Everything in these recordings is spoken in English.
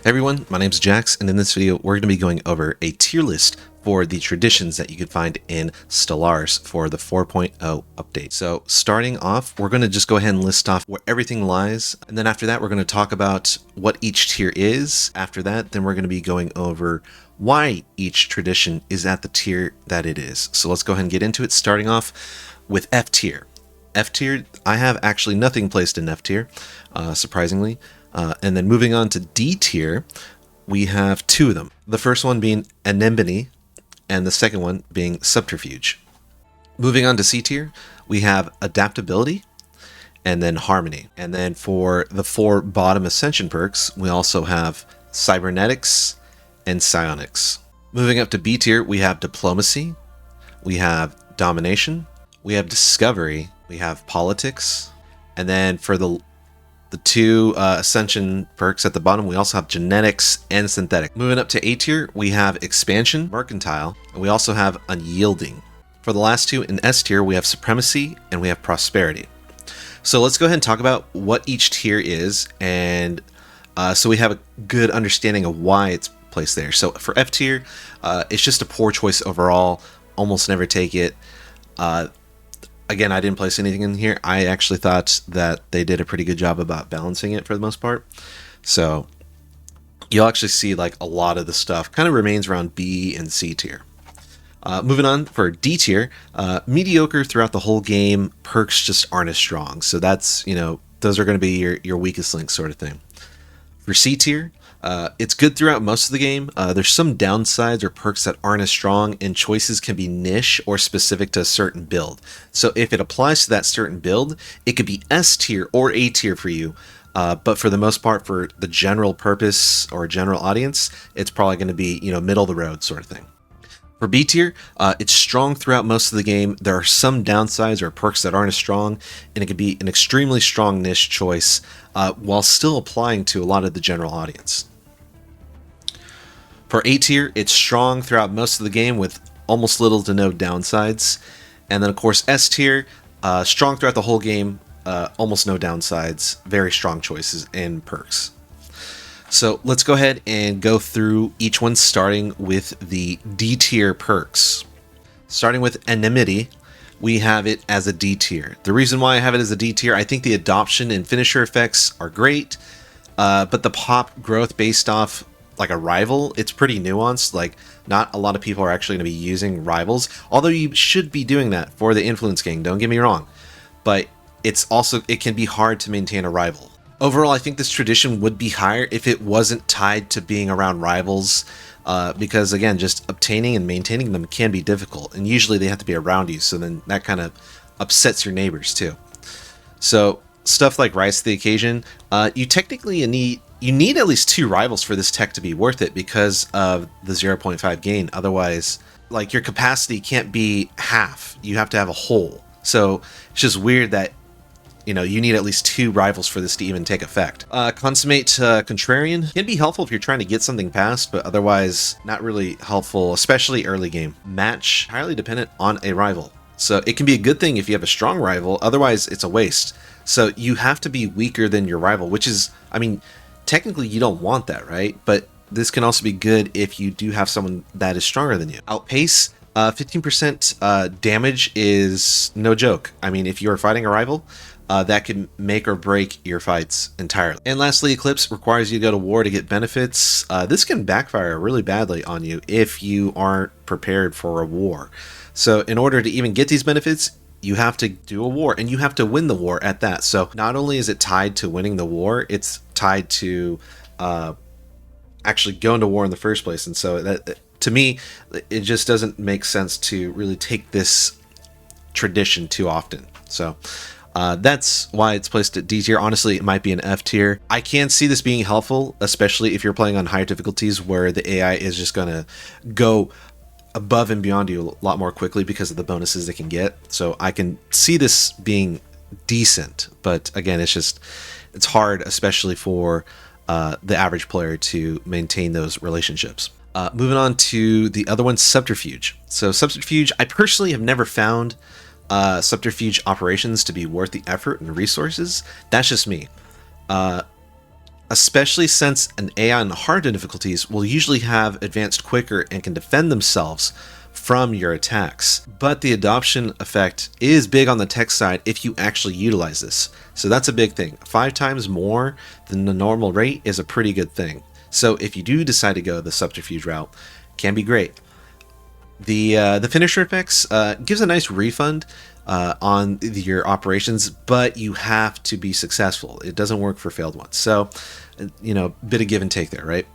Hey everyone, my name is Jax, and in this video we're going to be going over a tier list for the traditions that you can find in Stellaris for the 4.0 update. So starting off, we're going to just go ahead and list off where everything lies, and then after that we're going to talk about what each tier is. After that, then we're going to be going over why each tradition is at the tier that it is. So let's go ahead and get into it, starting off with F tier. F tier, I have actually nothing placed in F tier, surprisingly. And then moving on to D tier, we have two of them. The first one being Enmity, and the second one being Subterfuge. Moving on to C tier, we have Adaptability, and then Harmony. And then for the four bottom Ascension perks, we also have Cybernetics and Psionics. Moving up to B tier, we have Diplomacy, we have Domination, we have Discovery, we have Politics, and then for the two Ascension perks at the bottom, we also have Genetics and Synthetic. Moving up to A tier, we have Expansion, Mercantile, and we also have Unyielding. For the last two in S tier, we have Supremacy and we have Prosperity. So let's go ahead and talk about what each tier is, and so we have a good understanding of why it's placed there. So for F tier, it's just a poor choice overall. Almost never take it. Again, I didn't place anything in here. I actually thought that they did a pretty good job about balancing it for the most part. So you'll actually see like a lot of the stuff kind of remains around B and C tier. Moving on for D tier, mediocre throughout the whole game. Perks just aren't as strong. So that's, those are going to be your weakest link sort of thing. For C tier, it's good throughout most of the game. There's some downsides or perks that aren't as strong, and choices can be niche or specific to a certain build. So if it applies to that certain build, it could be S tier or A tier for you. But for the most part, for the general purpose or general audience, it's probably going to be, middle of the road sort of thing. For B tier, it's strong throughout most of the game. There are some downsides or perks that aren't as strong, and it could be an extremely strong niche choice while still applying to a lot of the general audience. For A tier, it's strong throughout most of the game with almost little to no downsides. And then, of course, S tier, strong throughout the whole game, almost no downsides, very strong choices and perks. So let's go ahead and go through each one, starting with the D tier perks. Starting with Enmity, we have it as a D tier. The reason why I have it as a D tier, I think the adoption and finisher effects are great, but the pop growth based off like a rival, it's pretty nuanced. Like, not a lot of people are actually going to be using rivals, although you should be doing that for the influence gang, don't get me wrong. But it can be hard to maintain a rival. Overall, I think this tradition would be higher if it wasn't tied to being around rivals, because again, just obtaining and maintaining them can be difficult, and usually they have to be around you, so then that kind of upsets your neighbors too. So stuff like rise to the occasion, you technically need at least two rivals for this tech to be worth it because of the 0.5 gain. Otherwise, like, your capacity can't be half. You have to have a whole. So it's just weird that you need at least two rivals for this to even take effect. Consummate Contrarian can be helpful if you're trying to get something past, but otherwise not really helpful, especially early game. Match, highly dependent on a rival. So it can be a good thing if you have a strong rival, otherwise it's a waste. So you have to be weaker than your rival, which is, technically you don't want that, right? But this can also be good if you do have someone that is stronger than you. Outpace, 15% damage is no joke. If you're fighting a rival, that can make or break your fights entirely. And lastly, Eclipse requires you to go to war to get benefits. This can backfire really badly on you if you aren't prepared for a war. So in order to even get these benefits, you have to do a war, and you have to win the war at that. So not only is it tied to winning the war, it's tied to actually going to war in the first place. And so that, to me, it just doesn't make sense to really take this tradition too often. So that's why it's placed at D tier. Honestly, it might be an F tier. I can see this being helpful, especially if you're playing on higher difficulties where the AI is just going to go above and beyond you a lot more quickly because of the bonuses they can get. So I can see this being decent, but again, it's hard, especially for the average player, to maintain those relationships. Moving on to the other one, Subterfuge. So Subterfuge, I personally have never found Subterfuge operations to be worth the effort and resources. That's just me. especially since an AI on harder difficulties will usually have advanced quicker and can defend themselves from your attacks. But the adoption effect is big on the tech side if you actually utilize this. So that's a big thing. 5 times more than the normal rate is a pretty good thing. So if you do decide to go the subterfuge route, can be great. The finisher effects gives a nice refund on your operations, but you have to be successful. It doesn't work for failed ones. So, bit of give and take there, right?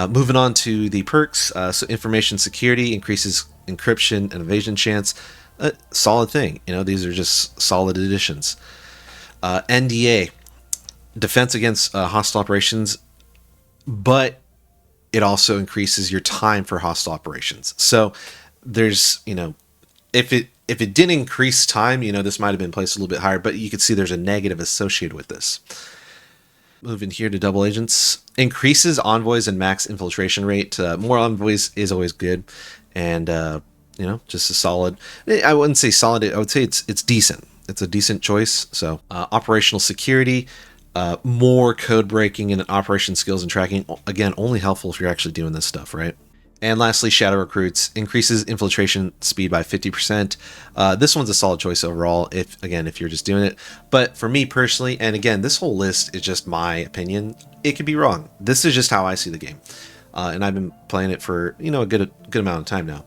Moving on to the perks. So information security increases encryption and evasion chance. Solid thing. These are just solid additions. NDA, defense against hostile operations, but it also increases your time for hostile operations. So there's, if it didn't increase time, this might have been placed a little bit higher, but you can see there's a negative associated with this. Moving here to double agents, increases envoys and max infiltration rate. More envoys is always good, and just a solid. I wouldn't say solid. I would say it's decent. It's a decent choice. So operational security, more code breaking and operation skills and tracking. Again, only helpful if you're actually doing this stuff, right? And lastly, Shadow Recruits increases infiltration speed by 50%. This one's a solid choice overall, if you're just doing it. But for me personally, and again, this whole list is just my opinion. It could be wrong. This is just how I see the game. And I've been playing it for, a good amount of time now.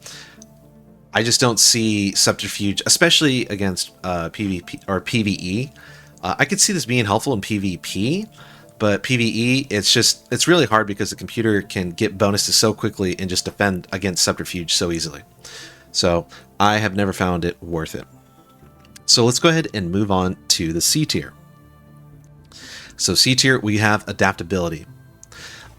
I just don't see Subterfuge, especially against PvP or PvE. I could see this being helpful in PvP, but PvE, it's really hard because the computer can get bonuses so quickly and just defend against Subterfuge so easily. So I have never found it worth it. So let's go ahead and move on to the C tier. So C tier, we have Adaptability.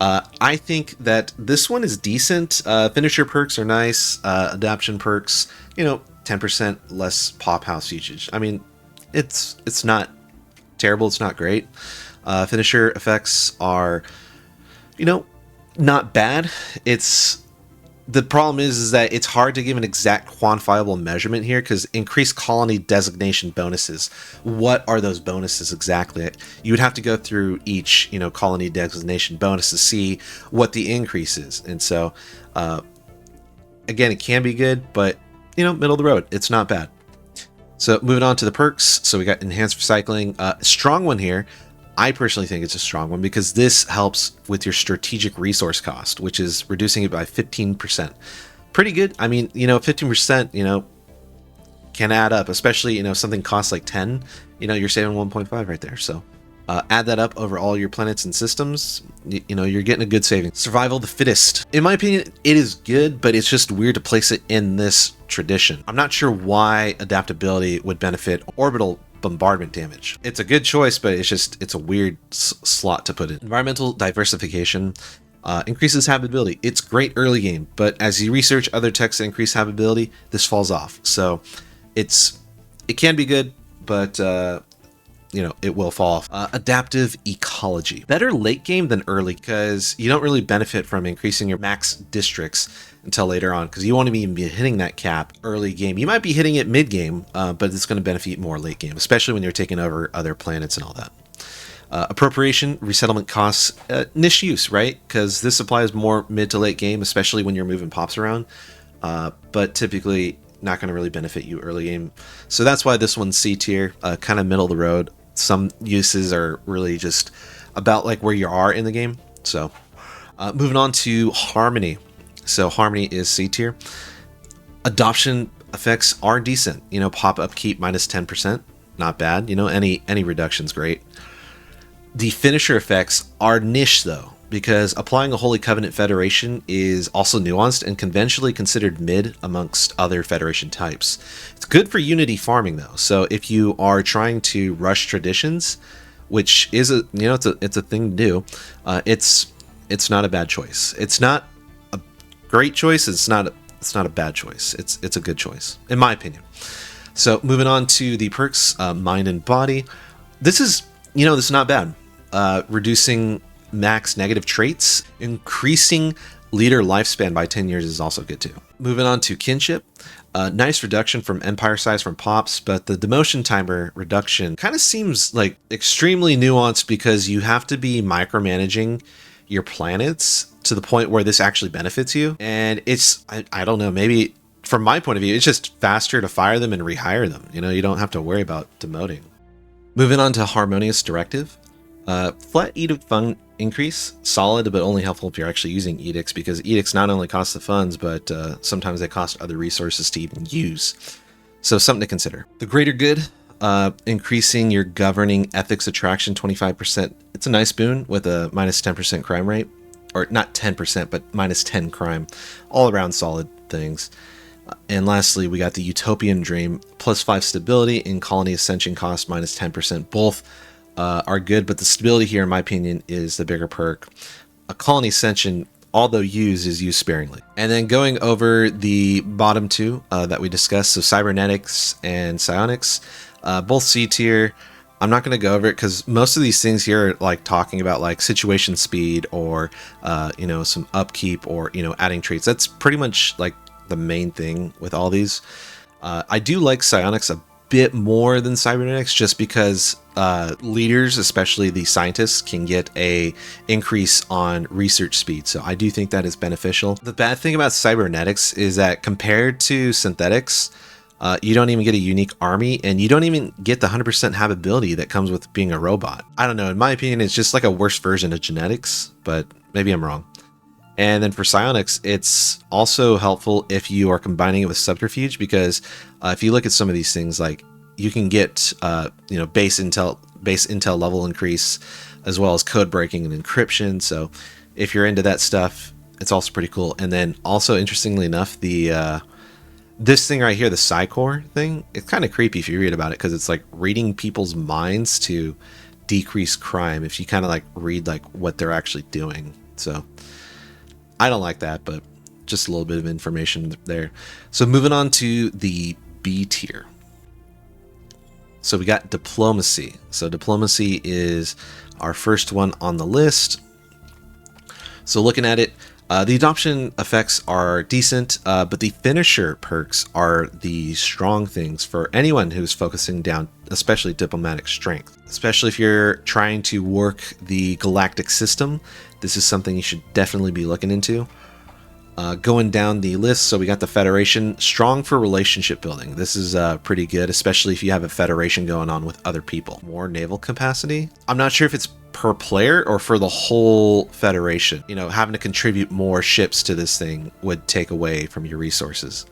I think that this one is decent. Finisher perks are nice. Adaption perks, 10% less pop house usage. I mean, it's not terrible. It's not great. Finisher effects are, not bad. The problem is that it's hard to give an exact quantifiable measurement here because increased colony designation bonuses. What are those bonuses exactly? You would have to go through each, colony designation bonus to see what the increase is. And so, again, it can be good, but, middle of the road. It's not bad. So moving on to the perks. So we got enhanced recycling. Strong one here. I personally think it's a strong one because this helps with your strategic resource cost, which is reducing it by 15%. Pretty good. I mean, 15%, can add up, especially, if something costs like 10, you're saving 1.5 right there. So add that up over all your planets and systems, you're getting a good saving. Survival the fittest. In my opinion, it is good, but it's just weird to place it in this tradition. I'm not sure why adaptability would benefit orbital bombardment damage. It's a good choice, but it's a weird slot to put in. Environmental diversification increases habitability. It's great early game, but as you research other techs that increase habitability, this falls off. So it can be good, but it will fall off. Adaptive ecology. Better late game than early because you don't really benefit from increasing your max districts until later on because you won't even be hitting that cap early game. You might be hitting it mid game, but it's going to benefit more late game, especially when you're taking over other planets and all that. Appropriation, resettlement costs, niche use, right? Because this applies more mid to late game, especially when you're moving pops around, but typically not going to really benefit you early game. So that's why this one's C tier, kind of middle of the road. Some uses are really just about like where you are in the game. So moving on to Harmony. So Harmony is C tier. Adoption effects are decent. Pop upkeep minus 10%, not bad. Any reduction's great. The finisher effects are niche though, because applying a Holy Covenant Federation is also nuanced and conventionally considered mid amongst other Federation types. It's good for Unity farming though. So if you are trying to rush traditions, which is it's a thing to do, it's not a bad choice. It's not a great choice. It's not a bad choice. It's a good choice in my opinion. So moving on to the perks, mind and body. This is not bad. Reducing max negative traits, increasing leader lifespan by 10 years is also good too. Moving on to kinship. Nice reduction from empire size from pops, but the demotion timer reduction kind of seems like extremely nuanced because you have to be micromanaging your planets to the point where this actually benefits you. And it's, I don't know, maybe from my point of view, it's just faster to fire them and rehire them. You know, you don't have to worry about demoting. Moving on to Harmonious Directive. Flat edict fund increase, solid, but only helpful if you're actually using edicts, because edicts not only cost the funds, but sometimes they cost other resources to even use. So something to consider. The Greater Good, increasing your governing ethics attraction 25%. It's a nice boon with a minus 10% crime rate, or not 10%, but minus 10 crime. All around solid things. And lastly, we got the Utopian Dream, plus 5 stability in colony ascension cost, minus 10%. Both are good, but the stability here, in my opinion, is the bigger perk. A colony ascension, although used, is used sparingly. And then going over the bottom two that we discussed, so Cybernetics and Psionics, both C tier. I'm not going to go over it because most of these things here are like talking about like situation speed or, you know, some upkeep or, you know, adding traits. That's pretty much like the main thing with all these. I do like Psionics a bit more than Cybernetics just because leaders, especially the scientists, can get a increase on research speed. So I do think that is beneficial. The bad thing about Cybernetics is that compared to synthetics, you don't even get a unique army, and you don't even get the 100% habitability that comes with being a robot. I don't know, in my opinion, it's just like a worse version of genetics, but maybe I'm wrong. And then for Psionics, it's also helpful if you are combining it with Subterfuge, because if you look at some of these things, like you can get you know, base intel level increase, as well as code breaking and encryption. So if you're into that stuff, it's also pretty cool. And then also, interestingly enough, the this thing right here, the Psycore thing, it's kind of creepy if you read about it, because it's like reading people's minds to decrease crime if you kind of like read like what they're actually doing. So I don't like that, but just a little bit of information there. So moving on to the B tier. So we got Diplomacy. So Diplomacy is our first one on the list. So looking at it, the adoption effects are decent, but the finisher perks are the strong things for anyone who's focusing down, especially diplomatic strength. Especially if you're trying to work the galactic system, this is something you should definitely be looking into. Going down the list, so we got the Federation, strong for relationship building. This is pretty good, especially if you have a Federation going on with other people. More naval capacity. I'm not sure if it's per player or for the whole Federation. You know, having to contribute more ships to this thing would take away from your resources.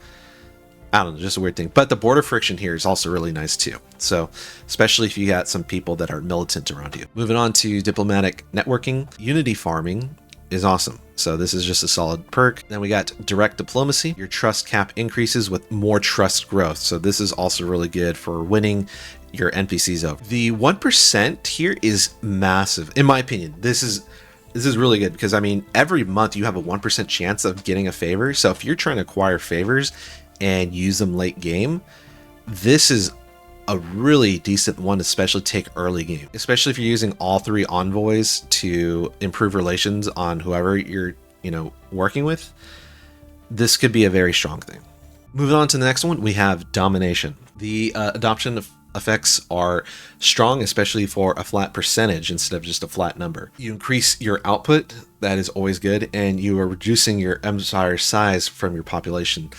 I don't know, just a weird thing. But the border friction here is also really nice too. So, especially if you got some people that are militant around you. Moving on to diplomatic networking. Unity farming is awesome. So this is just a solid perk. Then we got direct diplomacy. Your trust cap increases with more trust growth. So this is also really good for winning your NPCs over. The 1% here is massive. In my opinion, this is really good because, I mean, every month you have a 1% chance of getting a favor. So if you're trying to acquire favors and use them late game, this is a really decent one, especially take early game, especially if you're using all 3 envoys to improve relations on whoever you're, you know, working with. This could be a very strong thing. Moving on to the next one, we have Domination. The adoption effects are strong, especially for a flat percentage instead of just a flat number. You increase your output, that is always good, and you are reducing your empire size from your population.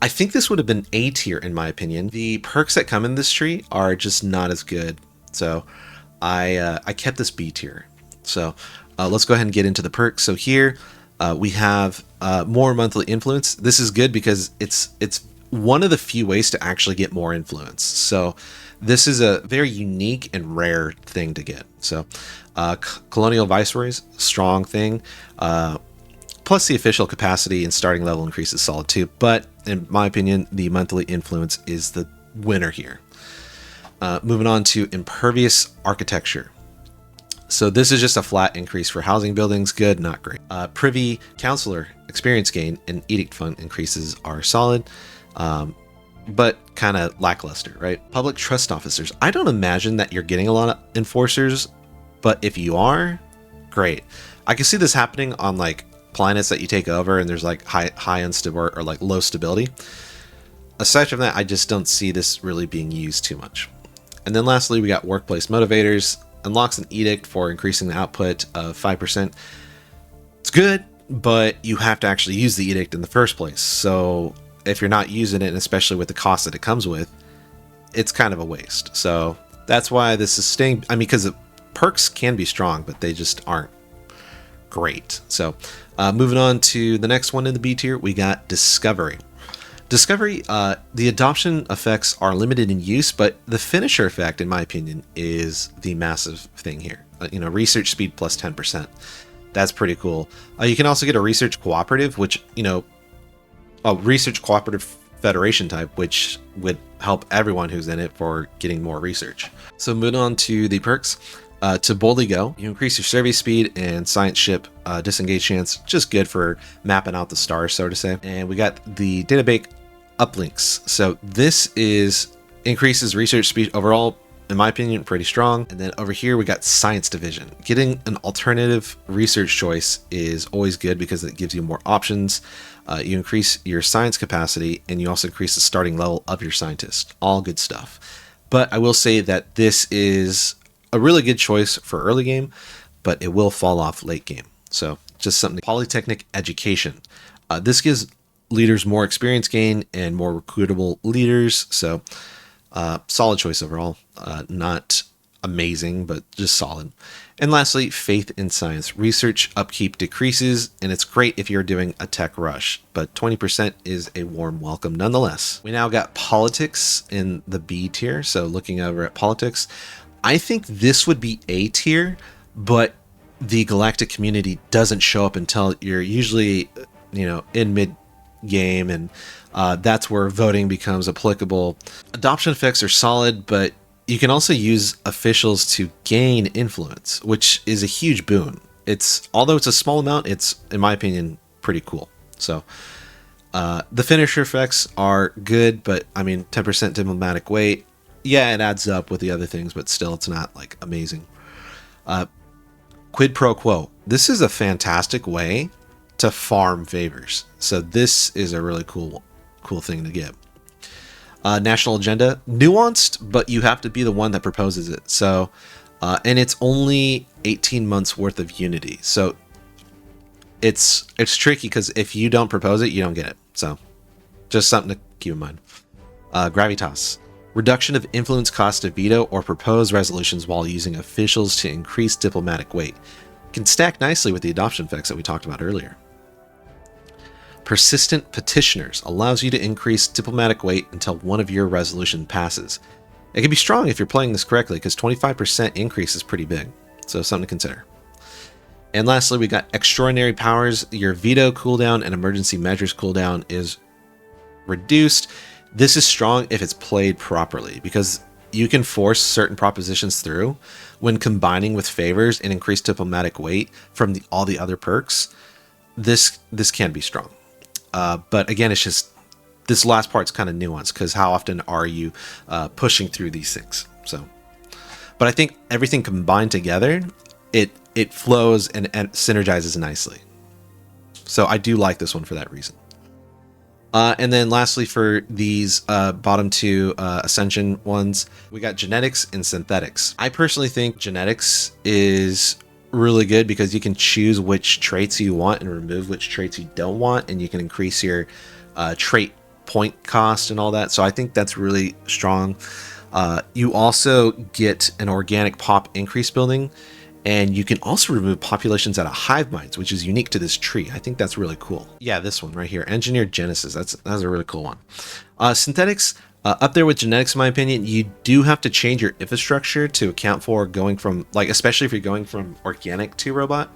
I think this would have been A tier in my opinion. The perks that come in this tree are just not as good. So I kept this B tier. So let's go ahead and get into the perks. So here we have more monthly influence. This is good because it's one of the few ways to actually get more influence. So this is a very unique and rare thing to get. So colonial viceroys, strong thing. Plus the official capacity and starting level increase is solid too. But in my opinion, the monthly influence is the winner here. Moving on to impervious architecture. So this is just a flat increase for housing buildings. Good, not great. Privy Counselor experience gain and edict fund increases are solid, but kind of lackluster, right? Public trust officers. I don't imagine that you're getting a lot of enforcers, but if you are, great. I can see this happening on like planets that you take over and there's like high unstable or like low stability. aside from that, I just don't see this really being used too much. And then lastly, we got Workplace Motivators. Unlocks an edict for increasing the output of 5%. It's good, but you have to actually use the edict in the first place. So if you're not using it, and especially with the cost that it comes with, it's kind of a waste. So that's why this is staying. I mean, because the perks can be strong, but they just aren't great. So moving on to the next one in the B tier, we got Discovery. Discovery, the adoption effects are limited in use, but the finisher effect, in my opinion, is the massive thing here. Research speed plus 10%. That's pretty cool. You can also get a research cooperative, which, a research cooperative federation type, which would help everyone who's in it for getting more research. So moving on to the perks. To boldly go, you increase your survey speed and science ship disengage chance, just good for mapping out the stars, so to say. And we got the database uplinks. So this increases research speed overall, in my opinion, pretty strong. And then over here we got science division. Getting an alternative research choice is always good because it gives you more options. You increase your science capacity and you also increase the starting level of your scientist. All good stuff. But I will say that this is a really good choice for early game, but it will fall off late game. So just something. Polytechnic education. This gives leaders more experience gain and more recruitable leaders. So solid choice overall. Not amazing, but just solid. And lastly, faith in science. Research upkeep decreases, and it's great if you're doing a tech rush, but 20% is a warm welcome nonetheless. We now got politics in the B tier. So looking over at politics, I think this would be A tier, but the galactic community doesn't show up until you're usually, in mid game, and that's where voting becomes applicable. Adoption effects are solid, but you can also use officials to gain influence, which is a huge boon. Although it's a small amount, it's, in my opinion, pretty cool. So the finisher effects are good, but I mean, 10% diplomatic weight. Yeah, it adds up with the other things, but still, it's not like amazing. Quid pro quo. This is a fantastic way to farm favors. So this is a really cool thing to get. National agenda, nuanced, but you have to be the one that proposes it. So, and it's only 18 months worth of unity. So it's tricky because if you don't propose it, you don't get it. So just something to keep in mind. Gravitas. Reduction of influence cost to veto or propose resolutions while using officials to increase diplomatic weight. Can stack nicely with the adoption effects that we talked about earlier. Persistent petitioners allows you to increase diplomatic weight until one of your resolution passes. It can be strong if you're playing this correctly because 25% increase is pretty big, so something to consider. And lastly, we got extraordinary powers. Your veto cooldown and emergency measures cooldown is reduced. This is strong if it's played properly because you can force certain propositions through when combining with favors and increased diplomatic weight from all the other perks. This can be strong. But again, it's just this last part's kind of nuanced because how often are you pushing through these things? So, but I think everything combined together, it flows and synergizes nicely. So I do like this one for that reason. And then lastly, for these bottom two Ascension ones, we got Genetics and Synthetics. I personally think Genetics is really good because you can choose which traits you want and remove which traits you don't want, and you can increase your trait point cost and all that. So I think that's really strong. You also get an organic pop increase building, and you can also remove populations out of hive minds, which is unique to this tree. I think that's really cool. Yeah, this one right here, Engineered Genesis. That's a really cool one. Synthetics, up there with Genetics, in my opinion. You do have to change your infrastructure to account for going from, like, especially if you're going from organic to robot,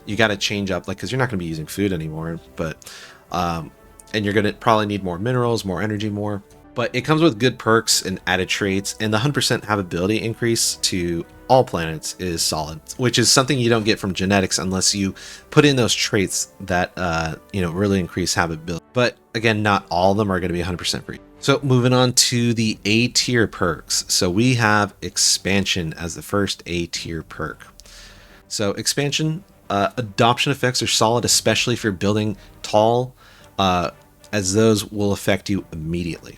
you got to change up, like, because you're not going to be using food anymore. But, and you're going to probably need more minerals, more energy, more. But it comes with good perks and added traits, and the 100% habitability increase to all planets is solid, which is something you don't get from Genetics unless you put in those traits that really increase habitability. But again, not all of them are going to be 100% free. So moving on to the A tier perks. So we have Expansion as the first A tier perk. So Expansion, adoption effects are solid, especially if you're building tall, as those will affect you immediately.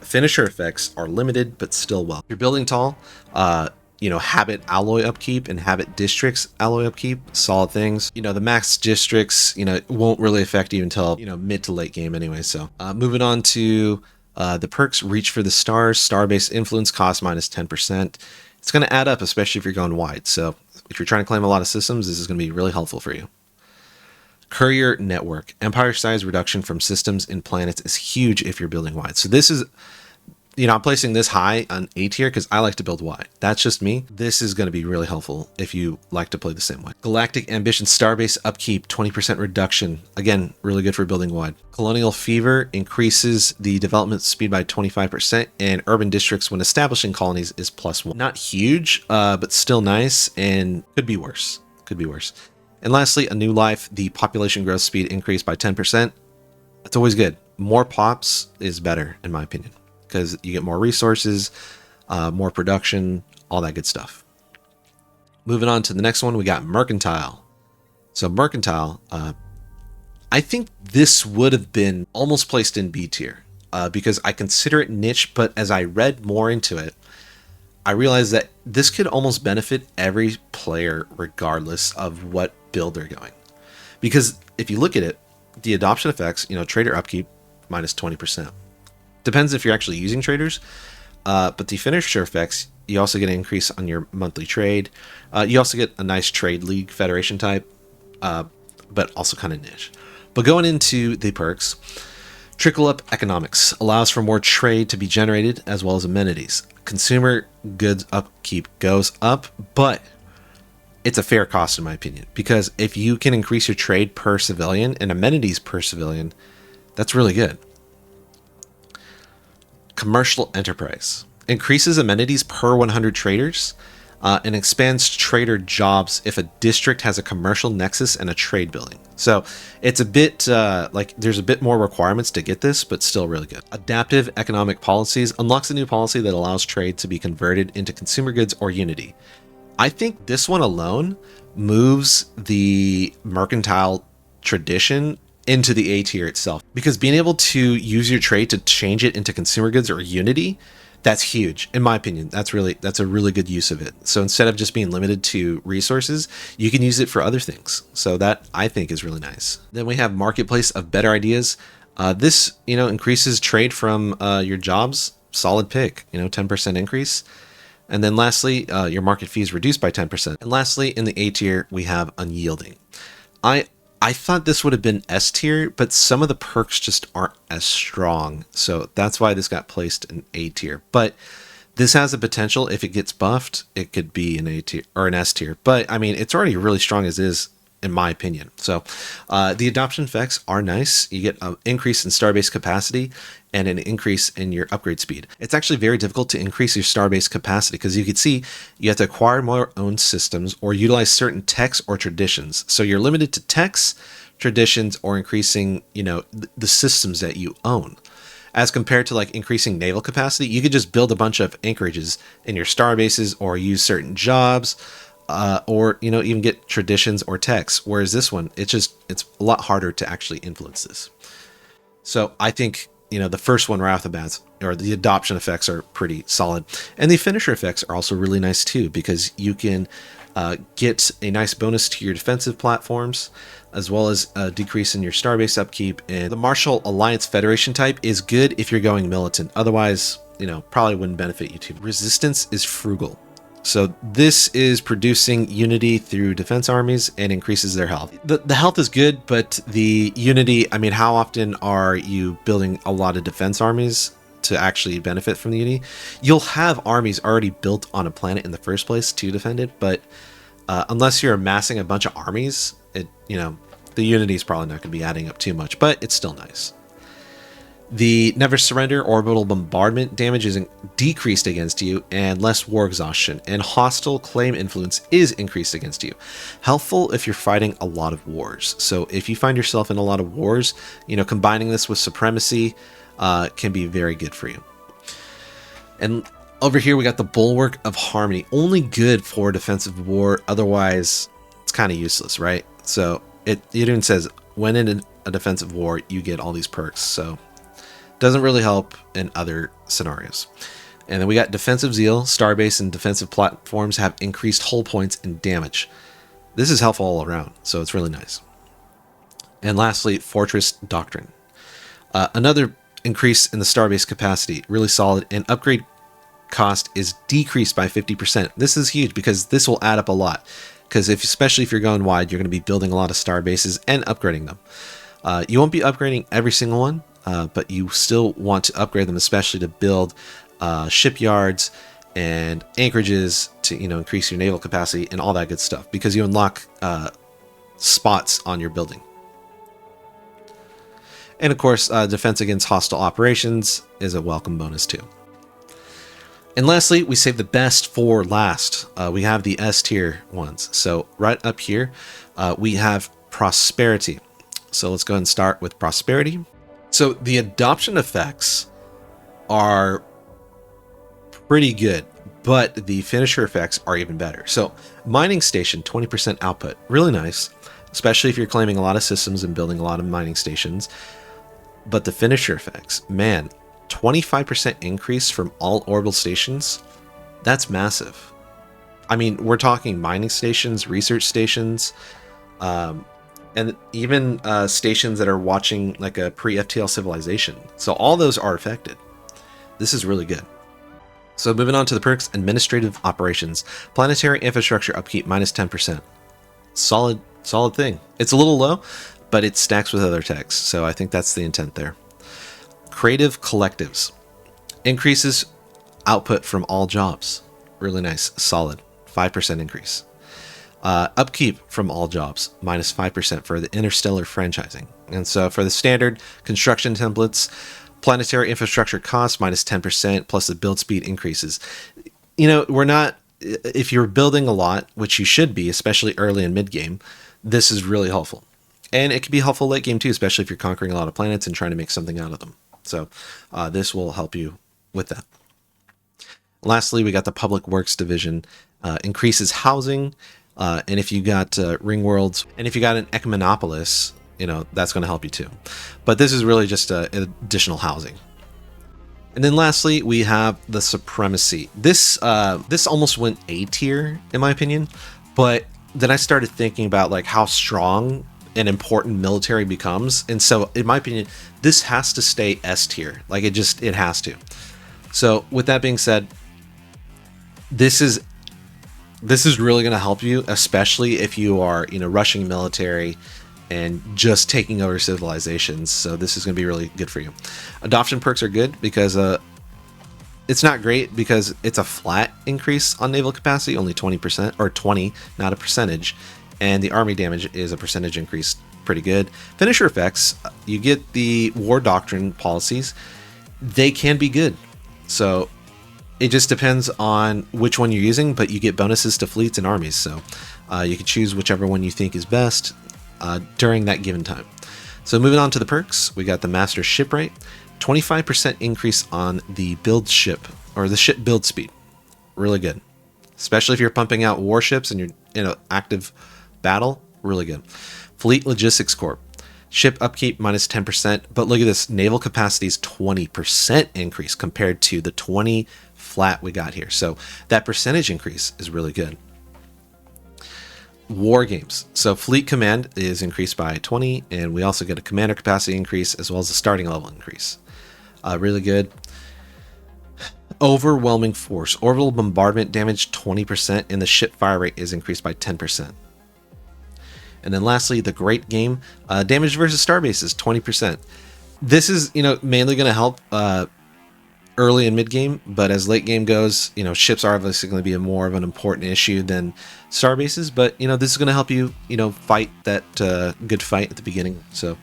Finisher effects are limited, but still well. If you're building tall, habit alloy upkeep and habit districts alloy upkeep, solid things. The max districts, won't really affect you until, mid to late game anyway. So moving on to the perks, reach for the stars, star-based influence cost minus 10%. It's going to add up, especially if you're going wide. So if you're trying to claim a lot of systems, this is going to be really helpful for you. Courier network, empire size reduction from systems and planets is huge if you're building wide. So this is, I'm placing this high on A tier because I like to build wide. That's just me. This is going to be really helpful if you like to play the same way. Galactic Ambition Starbase upkeep, 20% reduction. Again, really good for building wide. Colonial Fever increases the development speed by 25%, and urban districts when establishing colonies is +1. Not huge, but still nice, and could be worse. Could be worse. And lastly, A New Life, the population growth speed increased by 10%. That's always good. More pops is better, in my opinion, because you get more resources, more production, all that good stuff. Moving on to the next one, we got Mercantile. So Mercantile, I think this would have been almost placed in B tier because I consider it niche, but as I read more into it, I realized that this could almost benefit every player regardless of what build they're going. Because if you look at it, the adoption effects, trader upkeep, minus 20%. Depends if you're actually using traders, but the finisher effects, you also get an increase on your monthly trade. You also get a nice trade league federation type, but also kind of niche. But going into the perks, trickle up economics allows for more trade to be generated as well as amenities. Consumer goods upkeep goes up, but it's a fair cost in my opinion, because if you can increase your trade per civilian and amenities per civilian, that's really good. Commercial enterprise increases amenities per 100 traders and expands trader jobs if a district has a commercial nexus and a trade building. So it's a bit there's a bit more requirements to get this, but still really good. Adaptive economic policies unlocks a new policy that allows trade to be converted into consumer goods or unity. I think this one alone moves the mercantile tradition into the A tier itself, because being able to use your trade to change it into consumer goods or unity, that's huge in my opinion. That's a really good use of it. So instead of just being limited to resources, you can use it for other things. So that I think is really nice. Then we have marketplace of better ideas. This increases trade from your jobs. Solid pick. 10% increase. And then lastly, your market fee is reduced by 10%. And lastly, in the A tier, we have Unyielding. I thought this would have been S tier, but some of the perks just aren't as strong. So that's why this got placed in A tier. But this has the potential, if it gets buffed, it could be an A tier or an S tier. But I mean, it's already really strong as is, in my opinion. So the adoption effects are nice. You get an increase in starbase capacity and an increase in your upgrade speed. It's actually very difficult to increase your starbase capacity because you can see you have to acquire more owned systems or utilize certain techs or traditions. So you're limited to techs, traditions, or increasing, the systems that you own. As compared to like increasing naval capacity, you could just build a bunch of anchorages in your starbases or use certain jobs. Or even get traditions or techs, whereas this one, it's a lot harder to actually influence this. So I think the first one right off the bat, or the adoption effects, are pretty solid, and the finisher effects are also really nice too, because you can get a nice bonus to your defensive platforms, as well as a decrease in your starbase upkeep. And the Martial Alliance Federation type is good if you're going militant. Otherwise, probably wouldn't benefit you too. Resistance is frugal. So this is producing unity through defense armies and increases their health. The health is good, but the unity, I mean, how often are you building a lot of defense armies to actually benefit from the unity? You'll have armies already built on a planet in the first place to defend it, but unless you're amassing a bunch of armies, the unity is probably not going to be adding up too much, but it's still nice. The Never Surrender orbital bombardment damage is decreased against you, and less war exhaustion, and hostile claim influence is increased against you. Helpful if you're fighting a lot of wars. So if you find yourself in a lot of wars, combining this with Supremacy can be very good for you. And over here we got the Bulwark of Harmony, only good for defensive war, otherwise it's kind of useless, right? So it even says when in a defensive war you get all these perks, so Doesn't really help in other scenarios. And then we got defensive zeal. Starbase and defensive platforms have increased hull points and damage. This is helpful all around, so it's really nice. And lastly, Fortress Doctrine. Another increase in the starbase capacity, really solid, and upgrade cost is decreased by 50%. This is huge because this will add up a lot. Because especially if you're going wide, you're going to be building a lot of star bases and upgrading them. You won't be upgrading every single one, but you still want to upgrade them, especially to build shipyards and anchorages to increase your naval capacity and all that good stuff, because you unlock spots on your building. And of course, defense against hostile operations is a welcome bonus too. And lastly, we save the best for last. We have the S tier ones. So right up here, we have Prosperity. So let's go ahead and start with Prosperity. So the adoption effects are pretty good, but the finisher effects are even better. So Mining Station, 20% output, really nice, especially if you're claiming a lot of systems and building a lot of mining stations. But the finisher effects, man, 25% increase from all orbital stations, that's massive. I mean, we're talking mining stations, research stations, and even stations that are watching like a pre-FTL civilization. So all those are affected. This is really good. So moving on to the perks, administrative operations, planetary infrastructure upkeep minus 10%. Solid thing. It's a little low, but it stacks with other techs, so I think that's the intent there. Creative collectives. Increases output from all jobs. Really nice. Solid. 5% increase. Upkeep from all jobs. Minus 5% for the interstellar franchising. And so for the standard construction templates, planetary infrastructure costs minus 10%, plus the build speed increases. We're not... If you're building a lot, which you should be, especially early and mid-game, this is really helpful. And it can be helpful late game too, especially if you're conquering a lot of planets and trying to make something out of them. So this will help you with that. Lastly, we got the Public Works Division. Increases housing. And if you got ring worlds, and if you got an Ecumenopolis, that's going to help you too. But this is really just additional housing. And then lastly, we have the Supremacy. This almost went A tier, in my opinion. But then I started thinking about like how strong and important military becomes, and so in my opinion this has to stay S tier. Like it has to. So with that being said, this is really going to help you, especially if you are rushing military and just taking over civilizations. So this is going to be really good for you. Adoption perks are good because it's not great because it's a flat increase on naval capacity, only 20% or 20, not a percentage. And the army damage is a percentage increase, pretty good. Finisher effects, you get the war doctrine policies. They can be good. So it just depends on which one you're using, but you get bonuses to fleets and armies. So you can choose whichever one you think is best during that given time. So moving on to the perks, we got the master ship rate, 25% increase on the build ship or the ship build speed. Really good. Especially if you're pumping out warships and you're in an active battle, really good. Fleet Logistics Corp. Ship upkeep minus 10%, but look at this, naval capacity is 20% increase compared to the 20 flat we got here. So that percentage increase is really good. War games. So fleet command is increased by 20, and we also get a commander capacity increase as well as a starting level increase. Really good. Overwhelming force. Orbital bombardment damage 20%, and the ship fire rate is increased by 10%. And then lastly, the great game, damage versus starbases, 20%. This is, mainly going to help early and mid game, but as late game goes, ships are obviously going to be more of an important issue than starbases. But this is going to help you, fight that good fight at the beginning. So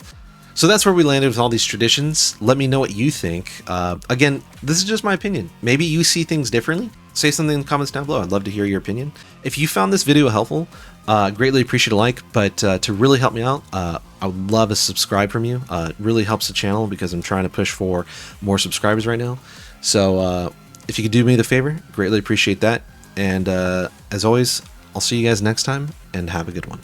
that's where we landed with all these traditions. Let me know what you think. Again, this is just my opinion. Maybe you see things differently. Say something in the comments down below. I'd love to hear your opinion. If you found this video helpful, greatly appreciate a like, but to really help me out, I would love a subscribe from you. It really helps the channel because I'm trying to push for more subscribers right now. So if you could do me the favor, greatly appreciate that. And as always, I'll see you guys next time, and have a good one.